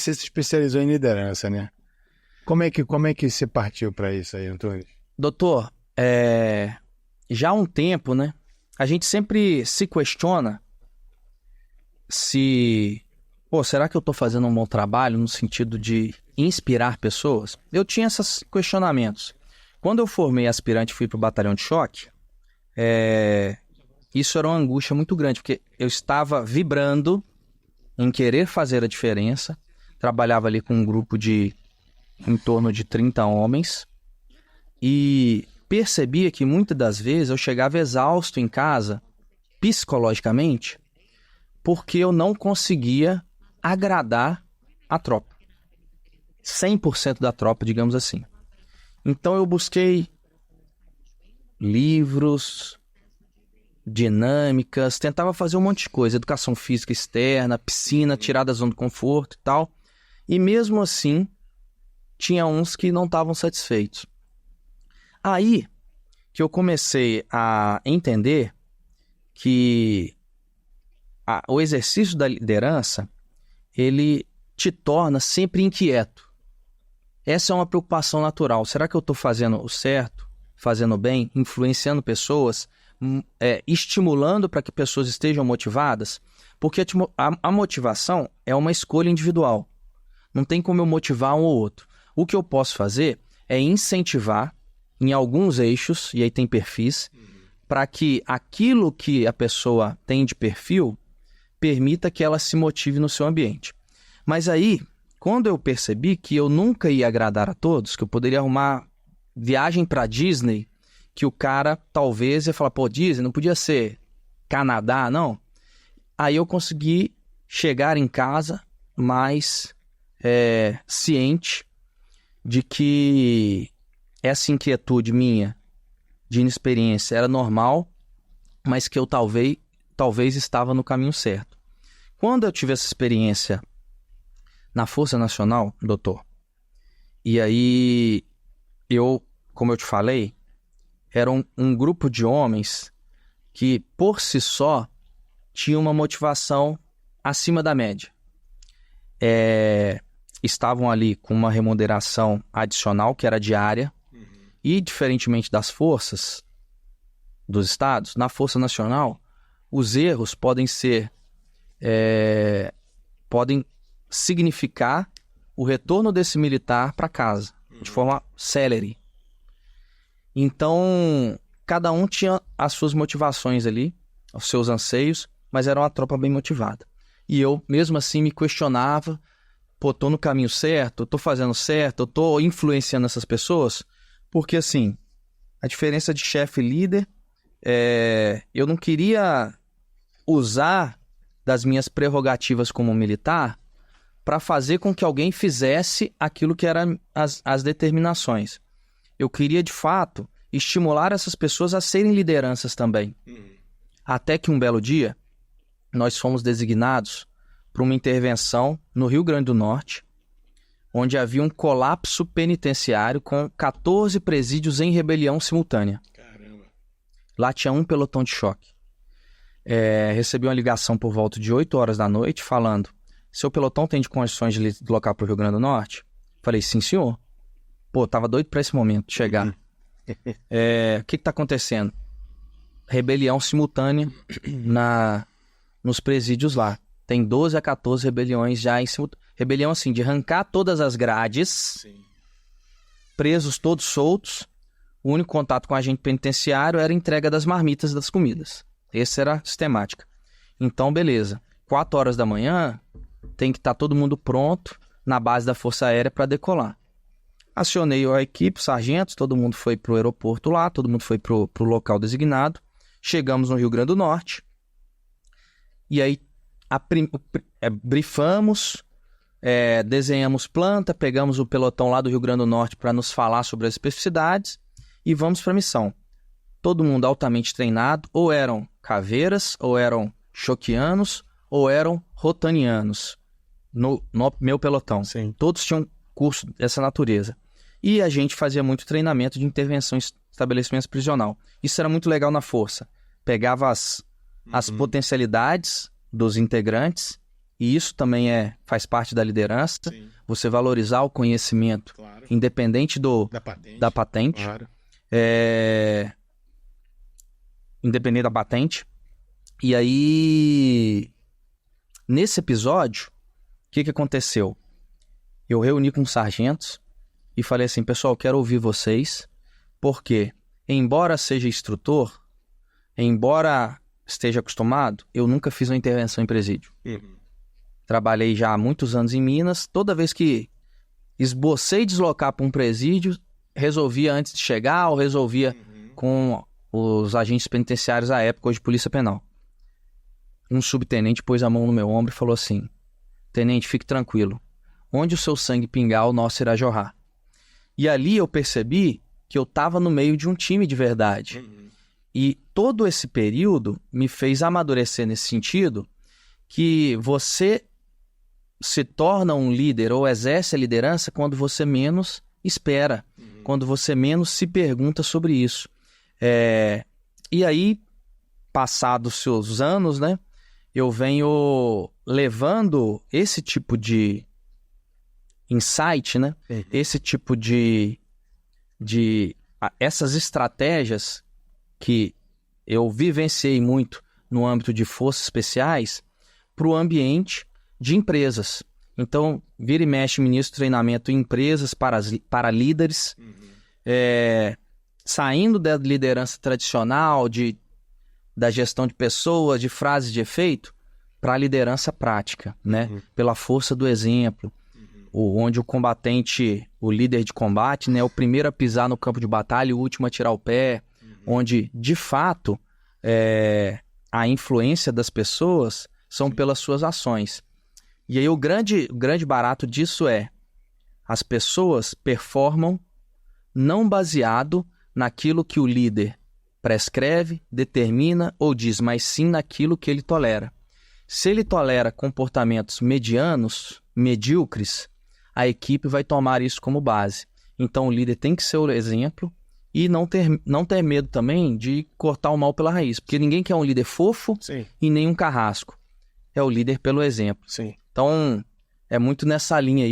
Você se especializou em liderança, né? Como é que você partiu para isso aí, Antônio? Doutor, já há um tempo, né? A gente sempre se questiona se... Pô, será que eu estou fazendo um bom trabalho no sentido de inspirar pessoas? Eu tinha esses questionamentos. Quando eu formei aspirante e fui para o batalhão de choque, isso era uma angústia muito grande, porque eu estava vibrando em querer fazer a diferença. Trabalhava ali com um grupo de em torno de 30 homens e percebia que muitas das vezes eu chegava exausto em casa, psicologicamente, porque eu não conseguia agradar a tropa. 100% da tropa, digamos assim. Então eu busquei livros, dinâmicas, tentava fazer um monte de coisa, educação física externa, piscina, tirar da zona de conforto e tal. E mesmo assim, tinha uns que não estavam satisfeitos. Aí que eu comecei a entender que o exercício da liderança, ele te torna sempre inquieto. Essa é uma preocupação natural. Será que eu estou fazendo o certo, fazendo bem, influenciando pessoas, estimulando para que pessoas estejam motivadas? Porque a motivação é uma escolha individual. Não tem como eu motivar um ou outro. O que eu posso fazer é incentivar em alguns eixos, e aí tem perfis, para que aquilo que a pessoa tem de perfil permita que ela se motive no seu ambiente. Mas aí, quando eu percebi que eu nunca ia agradar a todos, que eu poderia arrumar viagem para Disney, que o cara talvez ia falar, pô, Disney não podia ser Canadá, não? Aí eu consegui chegar em casa mais ciente de que essa inquietude minha de inexperiência era normal, mas que eu talvez estava no caminho certo. Quando eu tive essa experiência na Força Nacional, doutor, e aí como eu te falei, era um grupo de homens que, por si só, tinha uma motivação acima da média. Estavam ali com uma remuneração adicional, que era diária, e, diferentemente das forças dos estados, na Força Nacional, os erros podem significar o retorno desse militar para casa, de forma célere. Então, cada um tinha as suas motivações ali, os seus anseios, mas era uma tropa bem motivada. E eu, mesmo assim, me questionava, pô, tô no caminho certo, tô fazendo certo, eu tô influenciando essas pessoas, porque assim, a diferença de chefe e líder, eu não queria usar das minhas prerrogativas como militar para fazer com que alguém fizesse aquilo que eram as determinações. Eu queria, de fato, estimular essas pessoas a serem lideranças também. Até que um belo dia, nós fomos designados para uma intervenção no Rio Grande do Norte, onde havia um colapso penitenciário com 14 presídios em rebelião simultânea. Caramba. Lá tinha um pelotão de choque. Recebi uma ligação por volta de 8 horas da noite falando: seu pelotão tem de condições de deslocar para o Rio Grande do Norte? Falei, sim, senhor. Pô, tava doido para esse momento chegar. O que está acontecendo? Rebelião simultânea nos presídios lá. Tem 12 a 14 rebeliões já em simultâneo. Rebelião assim, de arrancar todas as grades, sim, presos todos soltos. O único contato com o agente penitenciário era a entrega das marmitas das comidas. Essa era a sistemática. Então, beleza. 4 horas da manhã, tem que estar todo mundo pronto na base da Força Aérea para decolar. Acionei a equipe, sargentos, todo mundo foi para o aeroporto lá, todo mundo foi para o local designado. Chegamos no Rio Grande do Norte. E aí, brifamos, desenhamos planta, pegamos o pelotão lá do Rio Grande do Norte para nos falar sobre as especificidades e vamos para a missão. Todo mundo altamente treinado, ou eram caveiras, ou eram choquianos, ou eram rotanianos no meu pelotão. Sim. Todos tinham curso dessa natureza. E a gente fazia muito treinamento de intervenção em estabelecimentos prisional. Isso era muito legal na força. Pegava as potencialidades dos integrantes e isso também faz parte da liderança, Sim, você valorizar o conhecimento, claro. independente Da patente. da patente, Claro. independente da patente. E aí, nesse episódio, o que aconteceu? Eu reuni com os sargentos e falei assim, pessoal, quero ouvir vocês, porque, embora seja instrutor, embora esteja acostumado, eu nunca fiz uma intervenção em presídio. Trabalhei já há muitos anos em Minas, toda vez que esbocei deslocar para um presídio, resolvia antes de chegar ou resolvia com os agentes penitenciários à época, hoje Polícia Penal. Um subtenente pôs a mão no meu ombro e falou assim, tenente, fique tranquilo, onde o seu sangue pingar, o nosso irá jorrar. E ali eu percebi que eu estava no meio de um time de verdade. E todo esse período me fez amadurecer nesse sentido que você se torna um líder ou exerce a liderança quando você menos espera, quando você menos se pergunta sobre isso. E aí, passados seus anos, né, eu venho levando esse tipo de insight, né, esse tipo essas estratégias que eu vivenciei muito no âmbito de forças especiais para o ambiente de empresas. Então, vira e mexe, ministro treinamento em empresas para líderes, saindo da liderança tradicional, da gestão de pessoas, de frases de efeito, para a liderança prática, né? Pela força do exemplo, onde o combatente, o líder de combate, né, é o primeiro a pisar no campo de batalha e o último a tirar o pé, onde, de fato, a influência das pessoas são pelas suas ações. E aí o grande barato disso as pessoas performam não baseado naquilo que o líder prescreve, determina ou diz, mas sim naquilo que ele tolera. Se ele tolera comportamentos medianos, medíocres, a equipe vai tomar isso como base. Então o líder tem que ser o exemplo e não ter medo também de cortar o mal pela raiz, porque ninguém quer um líder fofo e nem um carrasco. É o líder pelo exemplo. Sim. Então, é muito nessa linha aí.